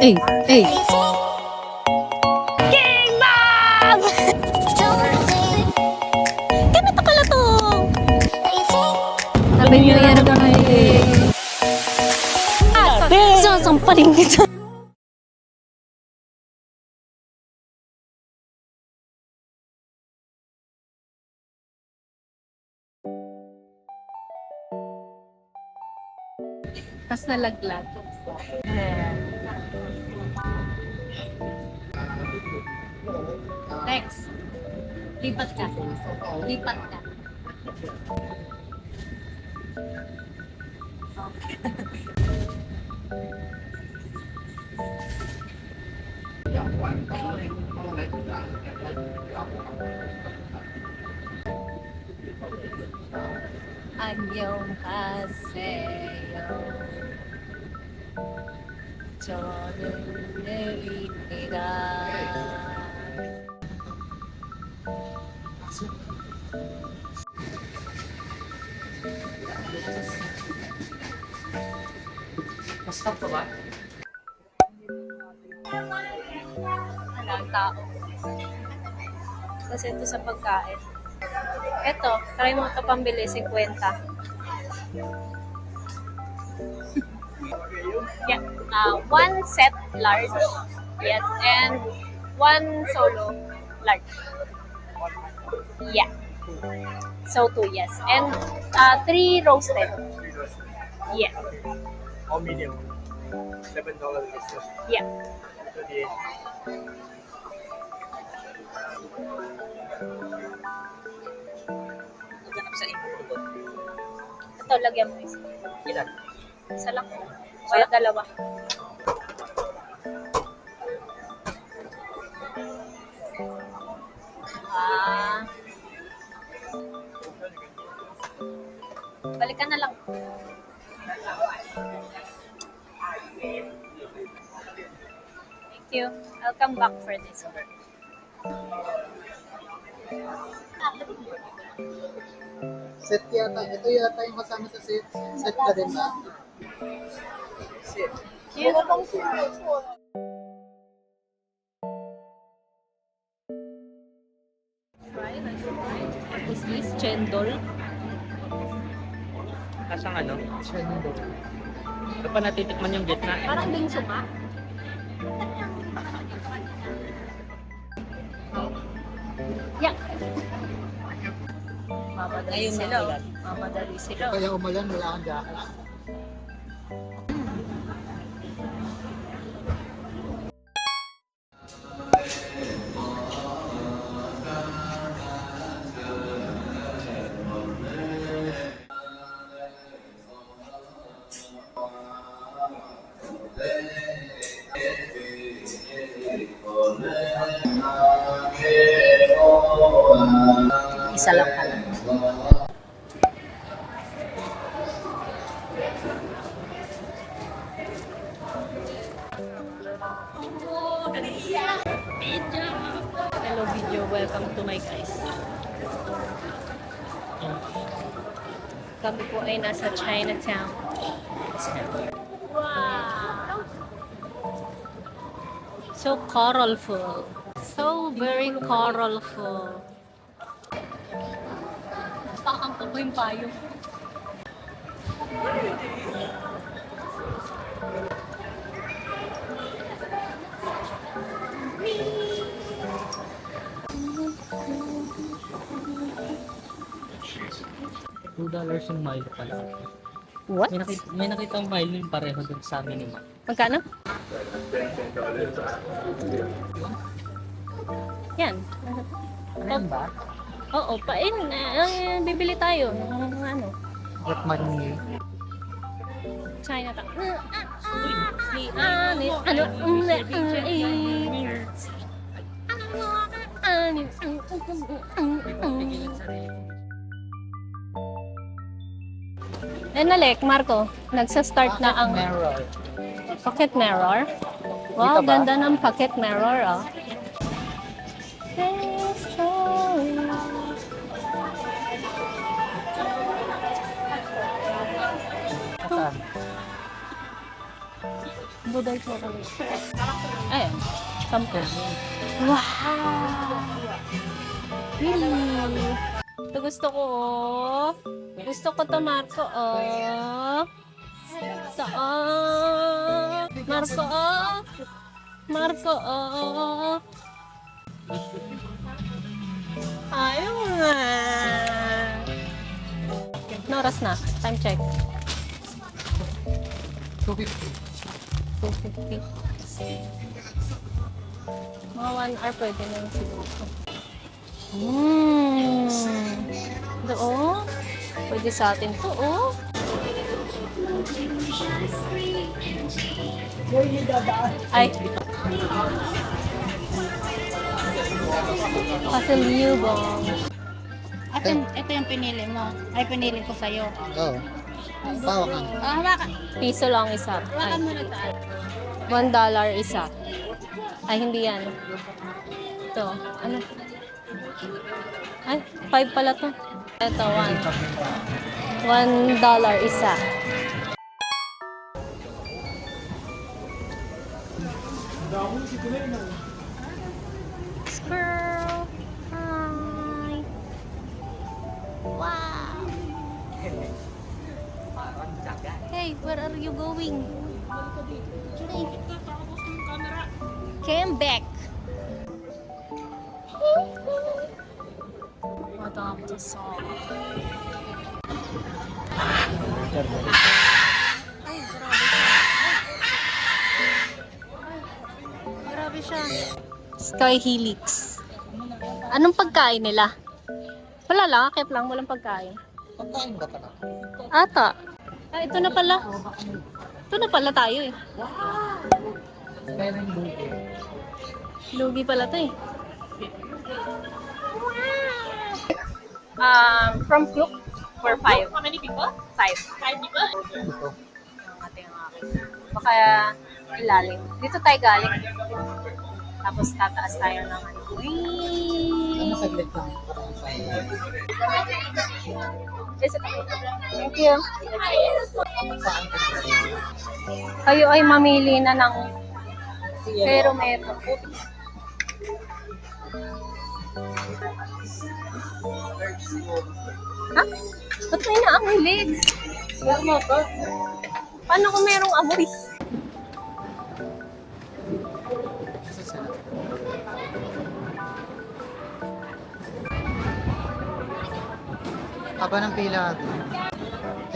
Ay, ay. K-Bob! Ganito pala to. Sabi niyo yan ang mga Sasampaling kita. tas nalaglag. Next. Lipat ka. Lipat ka. 안녕하세요. 저는 내리입니다. Stop pa ba? Walang tao. Kasi ito sa pagkain. Ito, try mo ito pambili, 50. Yeah. One set large. Yes. And one solo large. Yeah. So two, yes. And three roasted. Yeah. All medium. $7 extra. Yeah. 28. Maghanap sa inyo doon. Ito, lagyan mo isa. Ilan? Isa lang. Wala dalawa. Balikan na lang. Thank you. I'll come back for this one. Set yata. Ito yata yung kasama sa set. Set ka din ba? Sit. Cute. What is this? Chendol? Kasang ano? Chendol. Ito pa natitikman yung gitna. Parang bingso nga. Yeah. Mamadali sila. Mamadali sila. Kaya umulan, wala kang jacket. Isa lang pala. Hello video, welcome to my guys. Kami po ay nasa Chinatown. Wow! So colorful. So very colorful. Pakangkap ko yung payo. $2 yung Milo pala. What? May nakita yung Milo yung pareho dun sa amin ni Ma. Magkano? Yan. Ano ba? Oo, pain. Bibili tayo ng ano. What money? Chinatown. Nalek, Marco, nagsa-start na ang Mirror. pocket mirror. Wow, Dito ba? ganda ng pocket mirror, oh. Saan? Budol po kami. Ayun. Sampo. Wow! Really? Ito gusto ko, oh. Gusto ko to, Marco, oh. Marco, oh. Marco, oh. Ayaw nga. No oras na. Time check. 250. 2:50. Mga 1 hour pwede na yung siguro. Oo. Pwede sa atin to, oh. Ay. Pasalubong. Ito yung pinili mo. Ay, pinili ko sa'yo. Oo. Pawakan. Hawakan. Piso lang isa. Ay, Hawakan mo na tayo. $1 isa. Ay, hindi yan. Ito. Ano? Ay, 5 pala to. Ito, $1 isa. Squirrel. Hi. Wow. Hey, where are you going? Came back. Madam Tussauds. Ay, grabe siya. Sky Helix. Anong pagkain nila? Wala lang, akip lang, walang pagkain. Pagkain ba talaga? Ata. Ah, ito na pala. Ito na pala tayo eh. Pero yung buko. Lugi pala to eh. From Klook, for 5. How many people? 5. 5 people? Ito. Baka ilalim. Dito tayo galing. Tapos tataas tayo ng ano. Ano saglit lang? Thank you. Kayo ay mamili na ng pero meto. Ha? Ba't may naamoy legs? Paano kung merong amoy? Haba ng pila.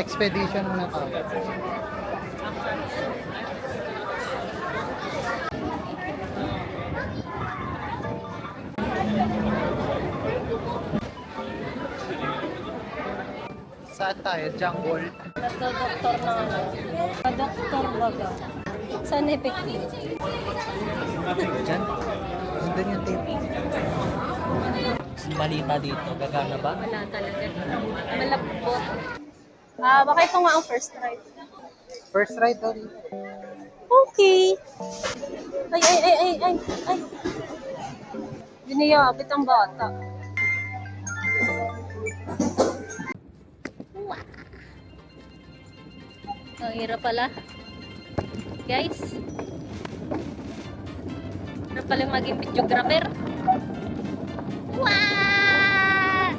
Expedition muna pa. Saan tayo? Jungle? Nagdo-doktor na ano. Nagdo-doktor baga. Saan effective? Diyan? Nandun yung tape. Balita dito, gagana ba? Wala talaga. Malapot. Baka ito nga ang first ride. First ride daw dito. Okay. Ay. Biniyabit ang bata. Ang hirap pala. Guys. Hirap pala maging videographer. Wow!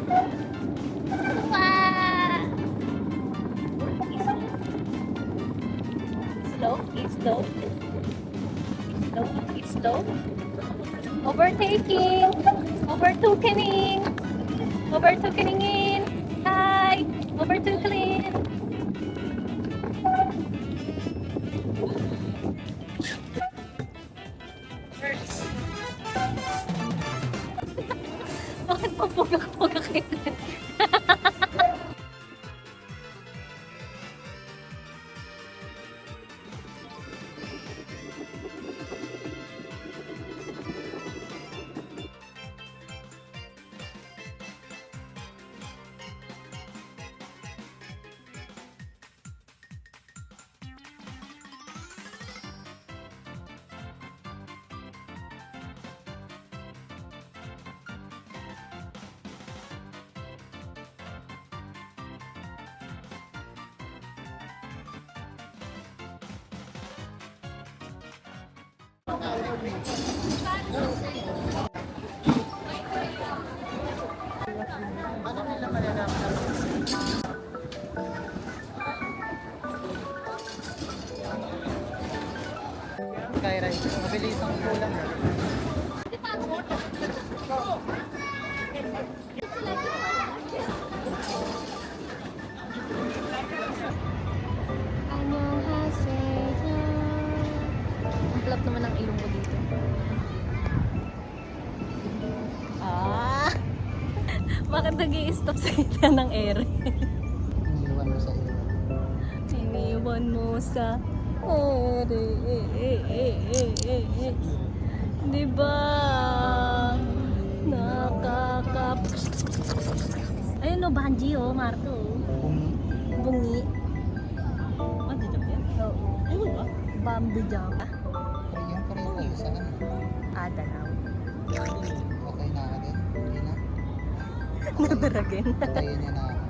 Wow! Slow. Slow. Overtaking. Overtaking. Hi. Overtaking. Bakit papugak-pugak kayo? Paano nila malalaman na Skyride? Mabilis ang kulang. Ang plap naman ang ilong ko dito. Ah! Bakit nag-i-stop sa gitna ng ere? Iniiwan mo sa iyo. Iniwan mo sa ere. Diba? Nakaka... Ayun o, Banji o, Marto. Bungi. Ah, dito ba yan? Oo. Ayun ba? Bambi jump. Yung pareho kayo sa ano? Adanaw. Okay na ako din. Hindi na. Nadaragin. Patayin niyo na ako.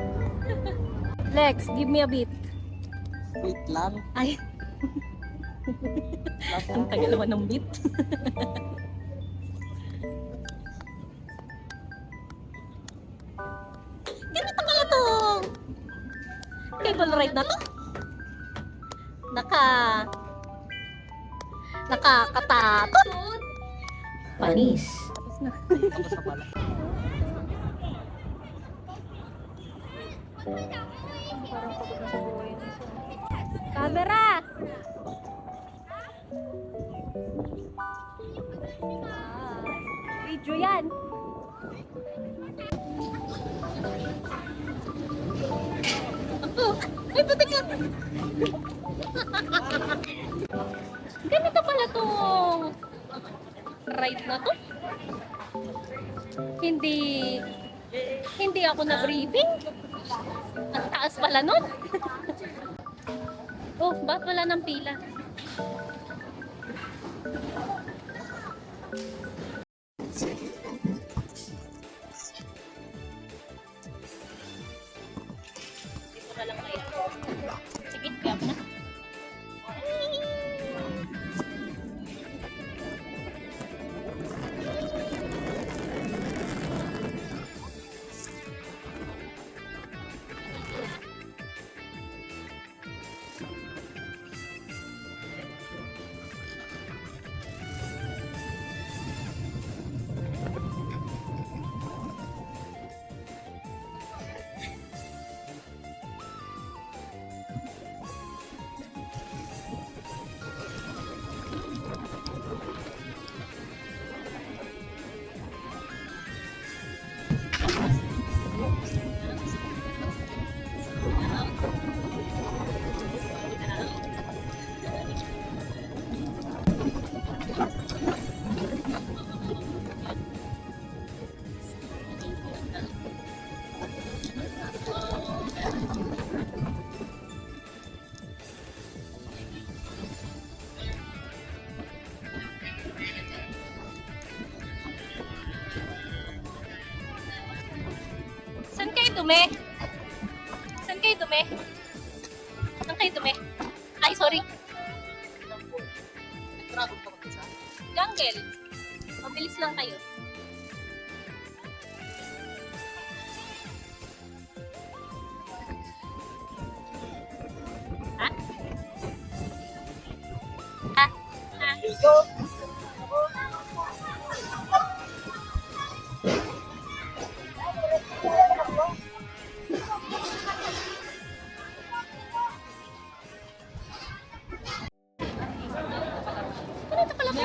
Lex, give me a beat. Wait lang. Ay. Ang tagal naman ng beat. Ganito pala to. Cable ride na to. Nakakatakot. Panis. Tapos na. Tapos na pala. Parang pagod na sa buhay na siya. Camera! Video yan! Ay, putik lang! Ganito pala tong ride na to. Hindi ako na-briefing. Ang taas pala nun. Oh, bakit wala ng pila? Dito ka lang kayo. Sige, kaya mo na. Saan kayo dumi? Saan kayo dumi? Saan kayo dumi? Ay, sorry. Nag-travel ka ba sa? Jungle. Mabilis lang kayo. Ha? Ha? Ha? Ganito pala ko.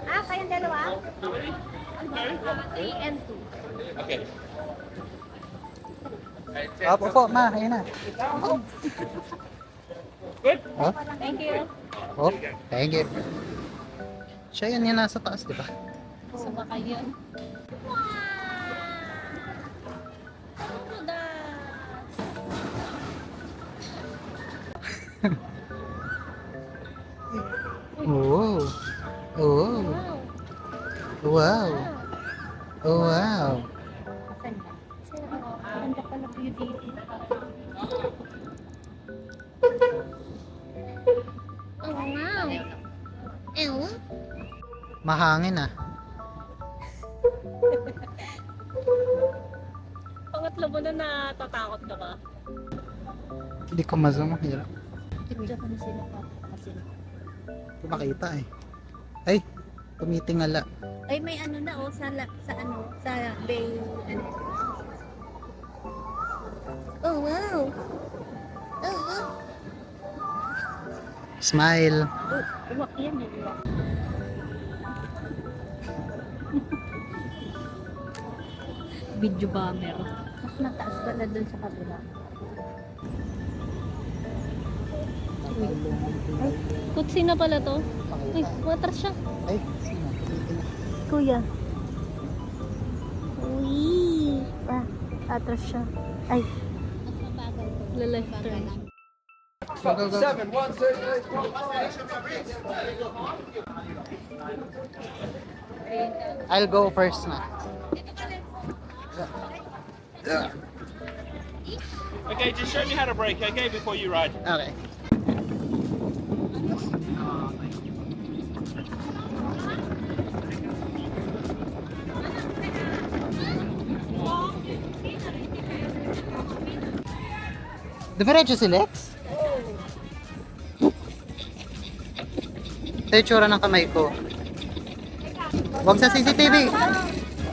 Ah, kayong dalawa? 3 and 2. Opo po, ma. Ayun na. Oh, Thank you. oh, thank you. Siya yan yung nasa taas, di ba? Sumakay yun. Wow! Oh. Oh. Wow! Wow. Oh, wow. Asan ba? Ganda pala view dito. Oh, wow. Ew. Mahangin ah. Pangatlo mo na natatakot ka ba? Hindi ko ma-zoom. Hirap. Tignan ko na sila pa. Kasi Hindi makita eh. Ay, tumitingala. ay, may ano na oh, sa bay. Oh, wow. Oh, wow. Smile. Oh, uwak yan eh. Uwak. Video bomber. Mas mataas pala dun sa kabila. Kutsi na pala to. Uy, matras siya. Ay, sino? Tumitingala. Kuya. Uy. Atras siya. Ay, Mas mabagal to. left turn. Go, go, go. I'll go first na. Okay, just show me how to brake, okay, before you ride. Okay. Diretso si Lex? Ito yung tsura ng kamay ko. Huwag sa CCTV!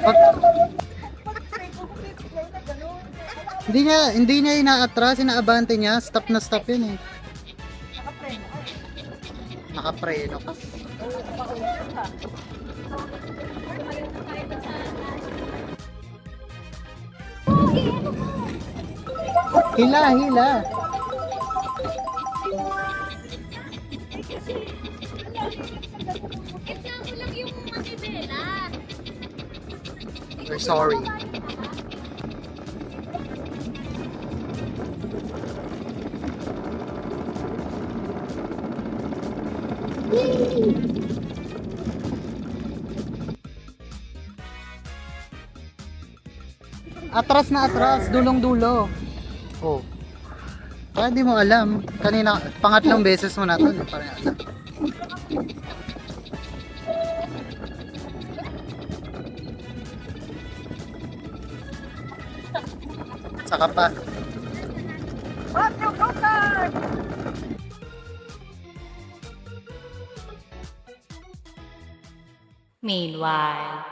Huwag. Hindi niya inaatras, inaabante niya. Stop na stop yun eh. Nakapreno ka. Hila, hila. We're sorry. Atras na atras, dulong-dulo. Oh. Kaya di mo alam. Kanina, pangatlong beses mo na ito. Parang alam. Saka pa. Meanwhile.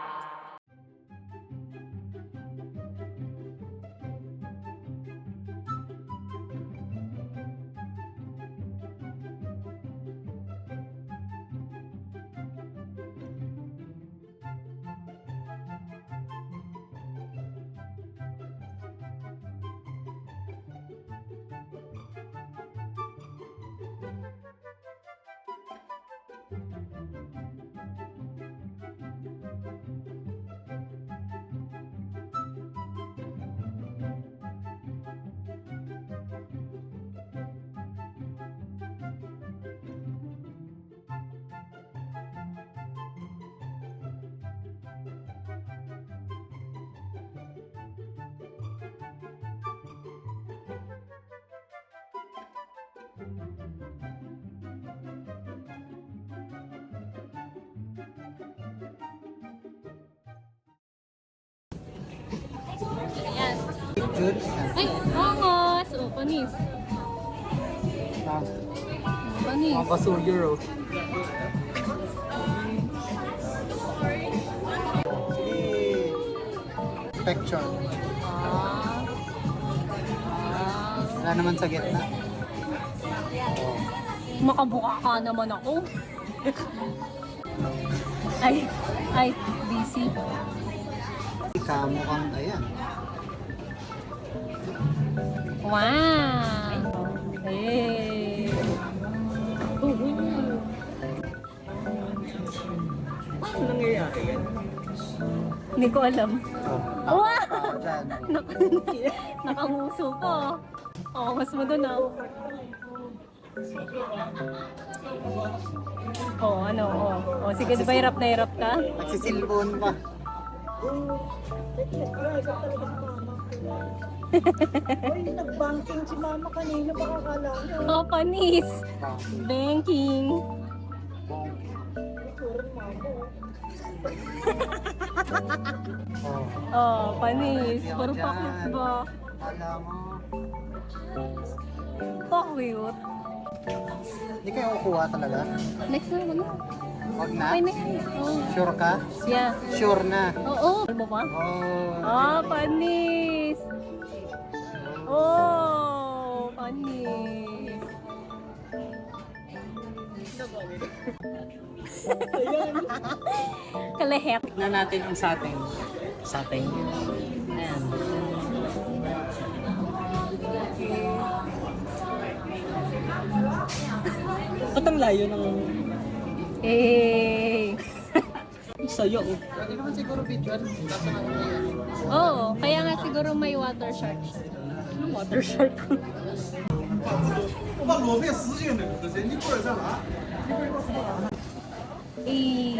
Good. Ay, bangos! O, panis. Panis. Mga baso euro. Picture. Wala naman sa gitna. Makabuka ka naman ako. ay, busy. Ikaw mukhang ayan. Wow! Hey! Ano nangyayari yan? Hindi ko alam. Oh. Wow! Dyan. Nakanguso ko. Oo, mas mo dun ah. Oh, ano, oh. Oh, sige, di ba hirap na hirap ka? Nagsisilbon pa. Ay, nag-banking si mama kanina, baka kala niya. Oh, panis. Banking. Oh. Oh, panis. Puro Yan. pakit ba? Kala mo. Oh, cute. Hindi kayo kukuha talaga? Next na, wala. Huwag na? Okay na yan. Oh. Sure ka? Yeah. Sure na. Oo. Ano mo ba? Oh. Ah, panis. Oh, panis. Kalahep. Tignan natin ang sating. Sating. Ayan. Ba't ang layo ng Eh. sayo? Oh. Pwede naman siguro video. Kaso na ako yan. Oo, kaya nga siguro may water shark. Water shark. 我把裸面实践的这些，你过来干嘛？ Eh.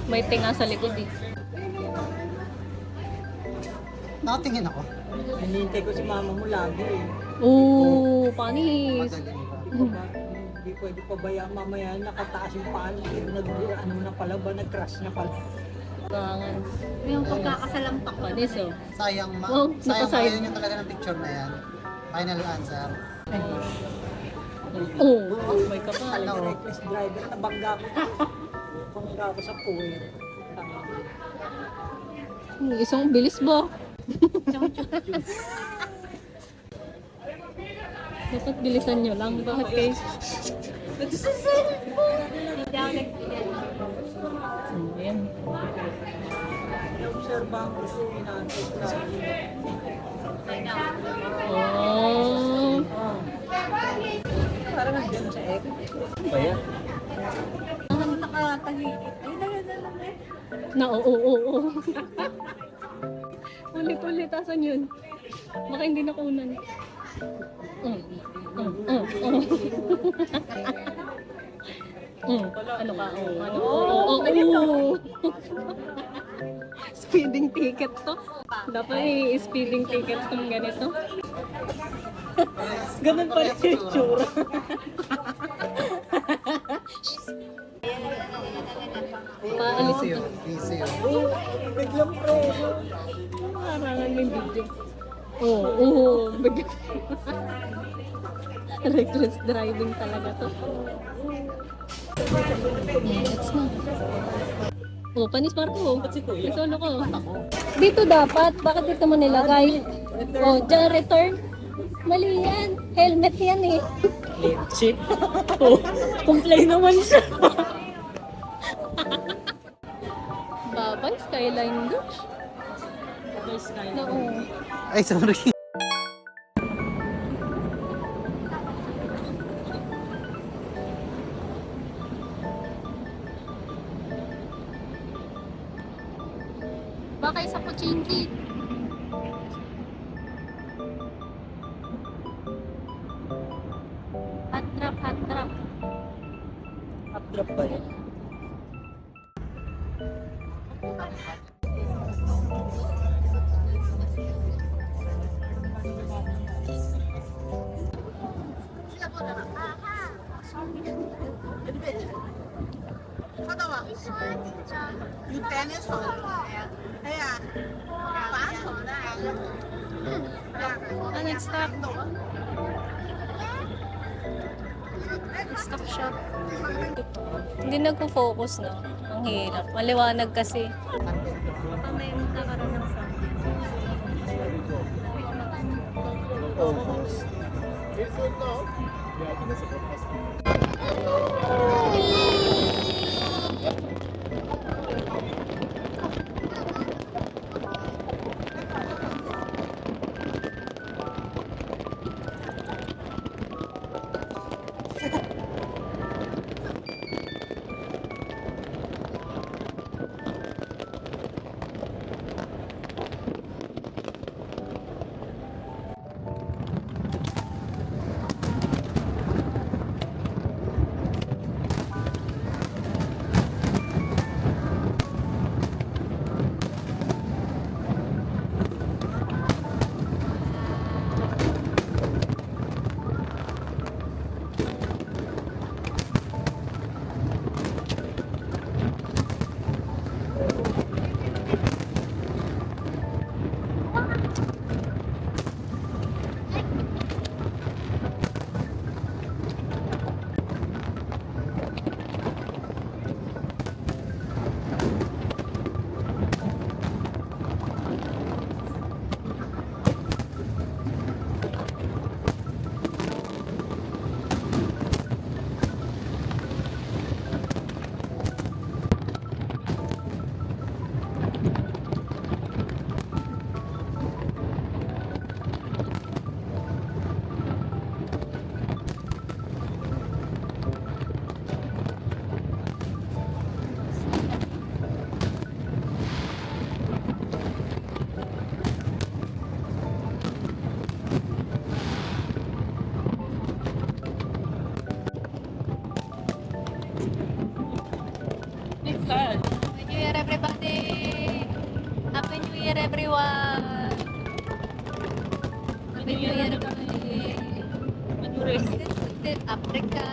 May tinga sa likod eh. Nakatingin ako. Hinihintay ko si mama mo lagi eh. Oo, panis. Madaling ba? Hindi pwede pabayaan mamaya nakataas yung paan. Ano na pala ba? Nag-crash na pala. Gangan. Yung pagkakasalampak panis oh. Sayang ma. Oh, sayang nakasayang. ayaw niyo talaga ng picture na yan. Final answer. Oh, may kapal. Ano? Reckless driver, nabangga ko. Bangga ko sa puwet. Isang bilis ba? Dapat bilisan nyo lang. Bakit kayo? Ayan. Obserbahan ko siya, inaantay ko lagi. Oh. Parang nandiyan sa ek. Ano ba yan? Na, oo. Ulit-ulit, asan yun? Baka hindi nakunan. Ano ka? Oo. Speeding ticket to. Dapat speeding ticket tong ganito. Ganun pa rin yung tsura. Paalis Busy ito. yun. Busy yun. Biglang preso. Harangan mo yung video. Oo. Bigla. Reckless driving talaga to. Next na. Oh, panis Marco. Ba't si Kuya? Solo ko. Dito dapat. Bakit dito mo nilagay? Oh, dyan return. Mali yan. Helmet yan eh. Leche. Oh, comply naman siya. Babay, Skyline Beach. Guys, kaya Oo. Ay, sorry. Baka isa po chinky. Hot drop, hot drop. Updrop ba yan? Ah, next stop. Stop shop. Hindi nagpo-focus na. Ang hirap. Maliwanag kasi. May nakaroon ng sound. everyone! Happy New Year, everybody! Africa!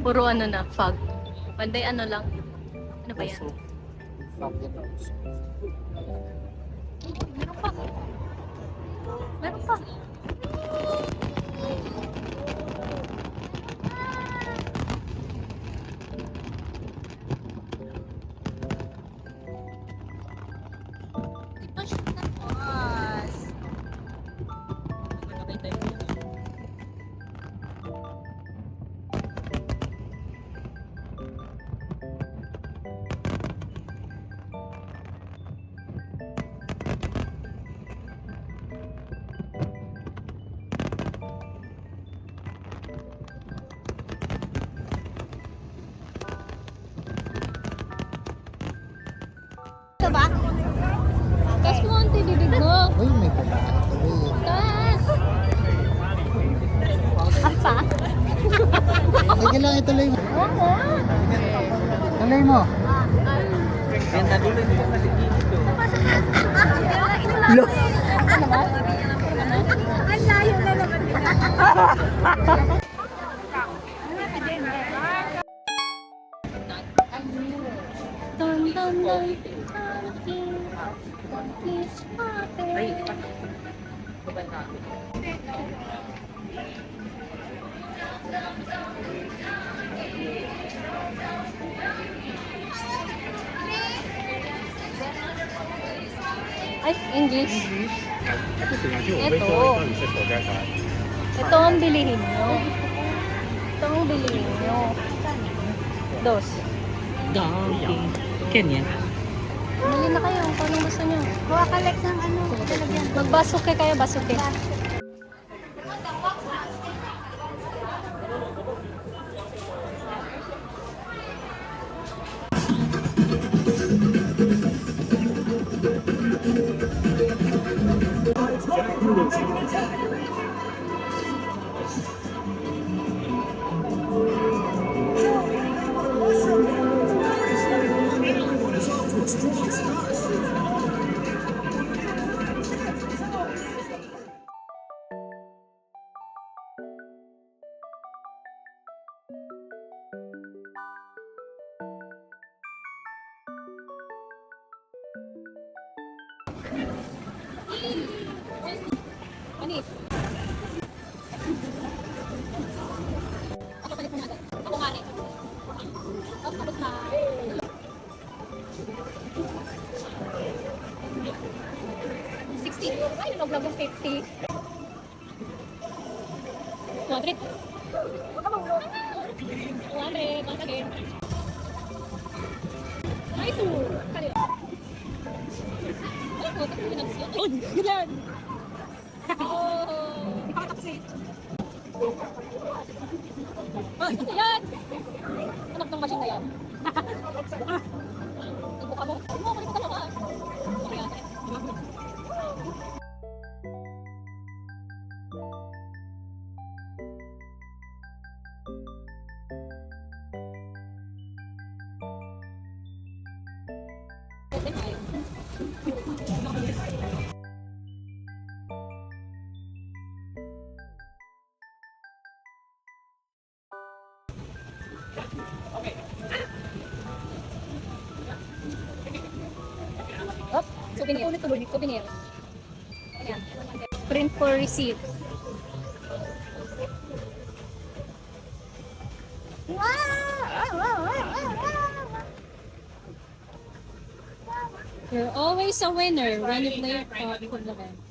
Puro ano na, fog. Panday ano lang. Ano ba yan? Meron pa. Meron pa. Di pa siya tapos. Ito ba? Taas mo ang tibibig mo. Uy, may pagkakatuloy. Taas! Apa? Sige lang, ituloy mo. Tuloy mo. Ang layo na naman Dun, dun, dun. Ay, English. Ito. Ito ang bilihin nyo. Ito ang bilihin nyo. Dos. Bili na kayo kung anong gusto nyo. Kuha ka like ng ano, talagyan. Magbasuke kayo, basuke. Anis. Ako palit mo natin. Ako nga rin. Tapos na. 60. Ay, nalog ng 50. 200. 200. Once again. Nice. Kali. Ay, ko. Tapos pinagsiyo. Oh, yan. Oh. Ipakatak si. Ay, ano yan? Anak ng machine na yan. Ibuka mo. Mo, kulit ka naman. Okay, ate. Oh, souvenir. Souvenir. Ayan. Print for receipt. You're always a winner when you play your compliment.